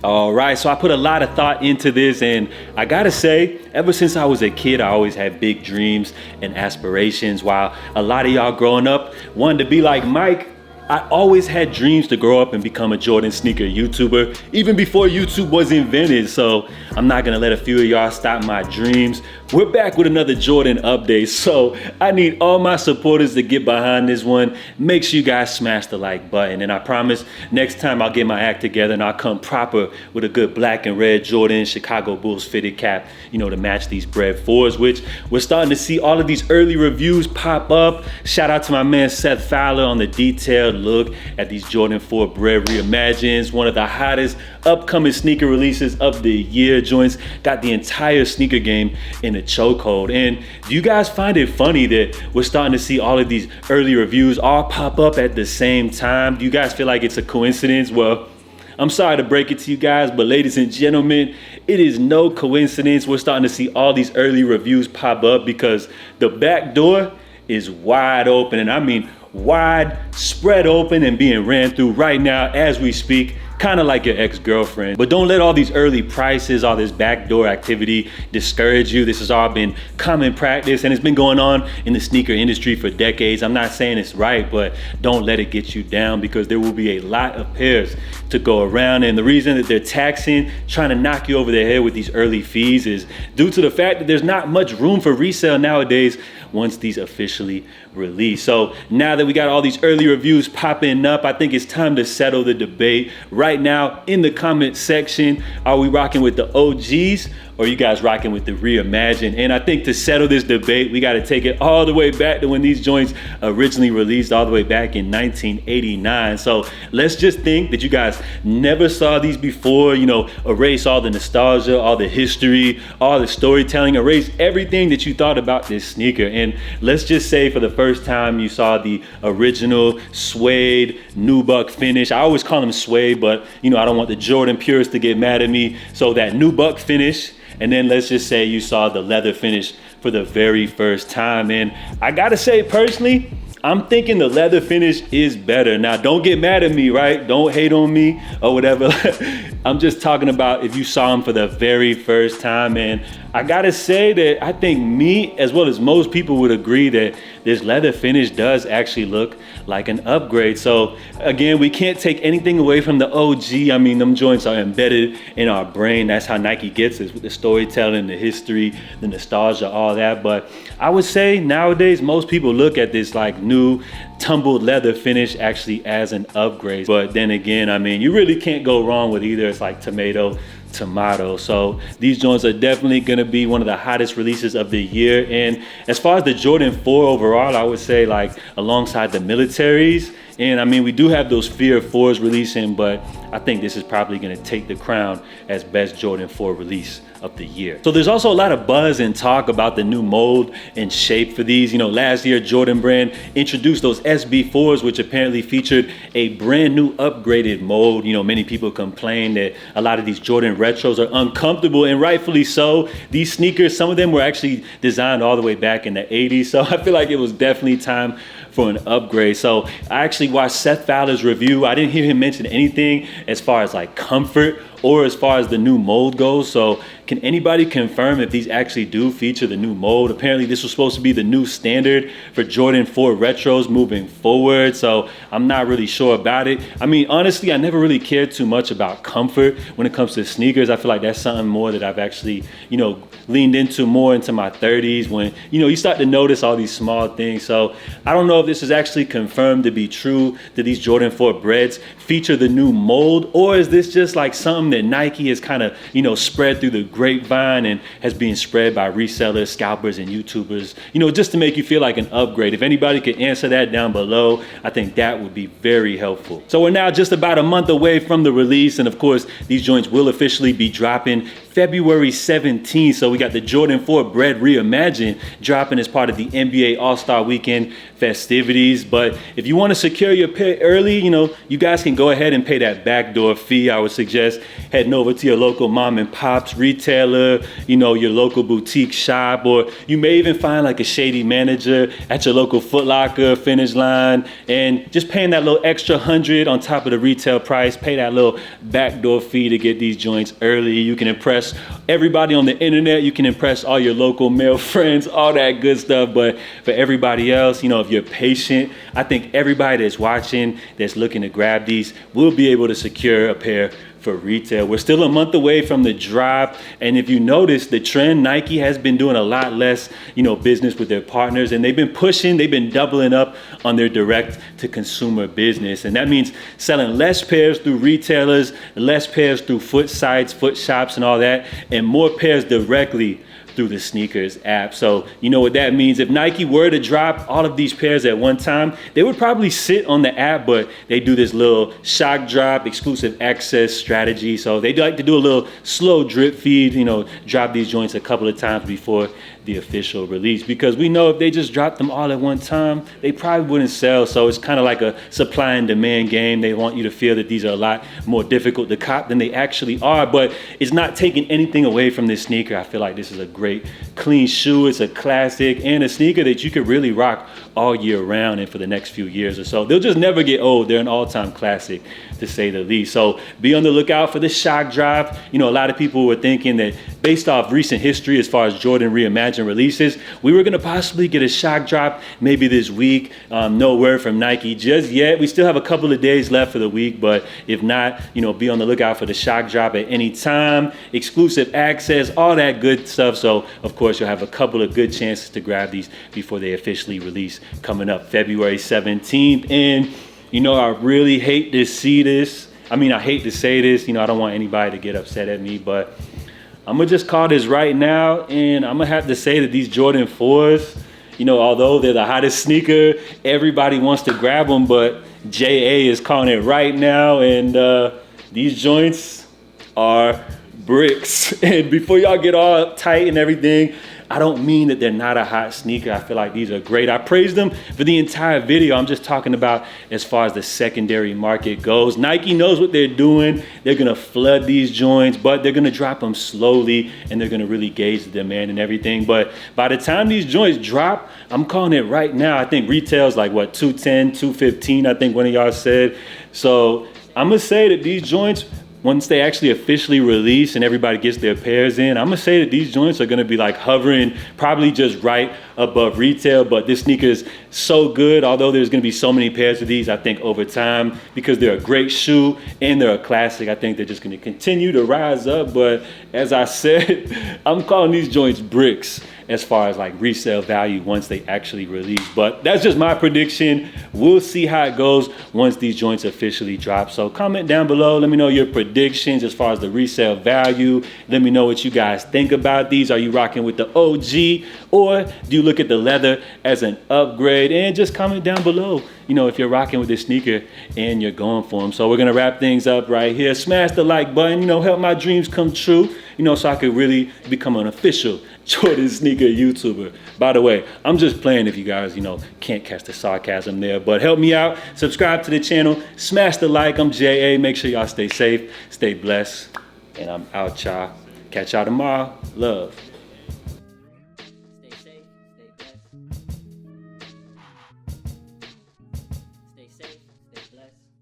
All right, so I put a lot of thought into this, and I gotta say, ever since I was a kid, I always had big dreams and aspirations. While a lot of y'all growing up wanted to be like Mike, I always had dreams to grow up and become a Jordan sneaker YouTuber, even before YouTube was invented. So I'm not gonna let a few of y'all stop my dreams. We're back with another Jordan update, so I need all my supporters to get behind this one. Make sure you guys smash the like button, and I promise next time I'll get my act together and I'll come proper with a good black and red Jordan Chicago Bulls fitted cap, you know, to match these Bred 4s, which we're starting to see all of these early reviews pop up. Shout out to my man Seth Fowler on the detailed look at these Jordan 4 Bred Reimagined, one of the hottest upcoming sneaker releases of the year. Joints got the entire sneaker game in a chokehold. And do you guys find it funny that we're starting to see all of these early reviews all pop up at the same time? Do you guys feel like it's a coincidence? Well, I'm sorry to break it to you guys, but ladies and gentlemen, it is no coincidence. We're starting to see all these early reviews pop up because the back door is wide open, and I mean wide, spread open, and being ran through right now as we speak, kind of like your ex-girlfriend. But don't let all these early prices, all this backdoor activity discourage you. This has all been common practice, and it's been going on in the sneaker industry for decades. I'm not saying it's right, but don't let it get you down, because there will be a lot of pairs to go around. And the reason that they're taxing, trying to knock you over the head with these early fees, is due to the fact that there's not much room for resale nowadays once these officially release. So now that we got all these early reviews popping up, I think it's time to settle the debate. Right now in the comment section, are we rocking with the OGs or are you guys rocking with the Reimagined? And I think to settle this debate, we got to take it all the way back to when these joints originally released, all the way back in 1989. So let's just think that you guys never saw these before, you know, erase all the nostalgia, all the history, all the storytelling, erase everything that you thought about this sneaker. And let's just say for the first time you saw the original suede nubuck finish. I always call them suede, but you know, I don't want the Jordan purists to get mad at me. So that nubuck finish, and then let's just say you saw the leather finish for the very first time. And I gotta say, personally, I'm thinking the leather finish is better. Now, don't get mad at me, right? Don't hate on me or whatever. I'm just talking about if you saw him for the very first time. And I gotta say that I think me, as well as most people, would agree that this leather finish does actually look like an upgrade. So again, we can't take anything away from the OG. I mean, them joints are embedded in our brain. That's how Nike gets us, with the storytelling, the history, the nostalgia, all that. But I would say nowadays, most people look at this like new tumbled leather finish actually as an upgrade. But then again, I mean, you really can't go wrong with either. It's like tomato. So these joints are definitely gonna be one of the hottest releases of the year. And as far as the Jordan 4 overall, I would say, like, alongside the militaries, and I mean, we do have those Fear 4s releasing, but I think this is probably gonna take the crown as best Jordan 4 release of the year. So there's also a lot of buzz and talk about the new mold and shape for these. You know, last year Jordan Brand introduced those SB4s, which apparently featured a brand new upgraded mold. You know, many people complain that a lot of these Jordan retros are uncomfortable, and rightfully so. These sneakers, some of them were actually designed all the way back in the 80s. So I feel like it was definitely time for an upgrade. So I actually watched Seth Fowler's review. I didn't hear him mention anything as far as like comfort or as far as the new mold goes. So can anybody confirm if these actually do feature the new mold? Apparently this was supposed to be the new standard for Jordan 4 retros moving forward. So I'm not really sure about it. I mean, honestly, I never really cared too much about comfort when it comes to sneakers. I feel like that's something more that I've actually, you know, leaned into more into my 30s, when, you know, you start to notice all these small things. So I don't know if this is actually confirmed to be true, that these Jordan 4 Breds feature the new mold, or is this just like something that Nike has kind of, you know, spread through the grapevine and has been spread by resellers, scalpers, and YouTubers, you know, just to make you feel like an upgrade? If anybody could answer that down below, I think that would be very helpful. So we're now just about a month away from the release, and of course, these joints will officially be dropping February 17th. So we got the Jordan 4 Bred Reimagined dropping as part of the NBA All-Star Weekend festivities. festivities. But if you want to secure your pair early, you guys can go ahead and pay that backdoor fee. I would suggest heading over to your local mom and pops retailer, your local boutique shop, or you may even find like a shady manager at your local Foot Locker, Finish Line, and just paying that little extra 100 on top of the retail price. Pay that little backdoor fee to get these joints early. You can impress everybody on the internet. You can impress all your local male friends, all that good stuff. But for everybody else, if you're patient, I think everybody that's watching, that's looking to grab these, will be able to secure a pair for retail. We're still a month away from the drop, and if you notice the trend, Nike has been doing a lot less business with their partners, and they've been doubling up on their direct to consumer business, and that means selling less pairs through retailers, less pairs through foot sites, foot shops and all that, and more pairs directly through the sneakers app. So you know what that means. If Nike were to drop all of these pairs at one time, they would probably sit on the app, but they do this little shock drop, exclusive access strategy. So they like to do a little slow drip feed, drop these joints a couple of times before the official release, because we know if they just dropped them all at one time, they probably wouldn't sell. So it's kind of like a supply and demand game. They want you to feel that these are a lot more difficult to cop than they actually are, but it's not taking anything away from this sneaker. I feel like this is a great clean shoe. It's a classic and a sneaker that you could really rock all year round and for the next few years or so. They'll just never get old. They're an all-time classic, to say the least. So be on the lookout for the shock drop. A lot of people were thinking that based off recent history as far as Jordan Reimagined releases, we were going to possibly get a shock drop maybe this week. No word from Nike just yet. We still have a couple of days left for the week, but if not, be on the lookout for the shock drop at any time. Exclusive access, all that good stuff. So of course you'll have a couple of good chances to grab these before they officially release coming up February 17th. And I really hate to see this. I hate to say this, I don't want anybody to get upset at me, but I'm gonna just call this right now, and I'm gonna have to say that these Jordan 4s, although they're the hottest sneaker, everybody wants to grab them, but JA is calling it right now, and these joints are bricks. And before y'all get all uptight and everything, I don't mean that they're not a hot sneaker. I feel like these are great. I praised them for the entire video. I'm just talking about as far as the secondary market goes. Nike knows what they're doing. They're gonna flood these joints, but they're gonna drop them slowly, and they're gonna really gauge the demand and everything. But by the time these joints drop, I'm calling it right now. I think retail's like what, 210, 215, I think one of y'all said. So I'm gonna say that these joints, once they actually officially release and everybody gets their pairs in, I'm gonna say that these joints are gonna be like hovering probably just right above retail. But this sneaker is so good, although there's gonna be so many pairs of these, I think over time, because they're a great shoe and they're a classic, I think they're just gonna continue to rise up. But as I said, I'm calling these joints bricks as far as like resale value once they actually release. But that's just my prediction. We'll see how it goes once these joints officially drop. So comment down below, let me know your predictions as far as the resale value. Let me know what you guys think about these. Are you rocking with the OG, or do you look at the leather as an upgrade? And just comment down below, if you're rocking with this sneaker and you're going for them. So we're gonna wrap things up right here. Smash the like button, help my dreams come true, so I could really become an official Jordan sneaker YouTuber. By the way, I'm just playing if you guys, can't catch the sarcasm there, but help me out. Subscribe to the channel, smash the like. I'm JA. Make sure y'all stay safe, stay blessed, and I'm out, y'all. Catch y'all tomorrow. Love.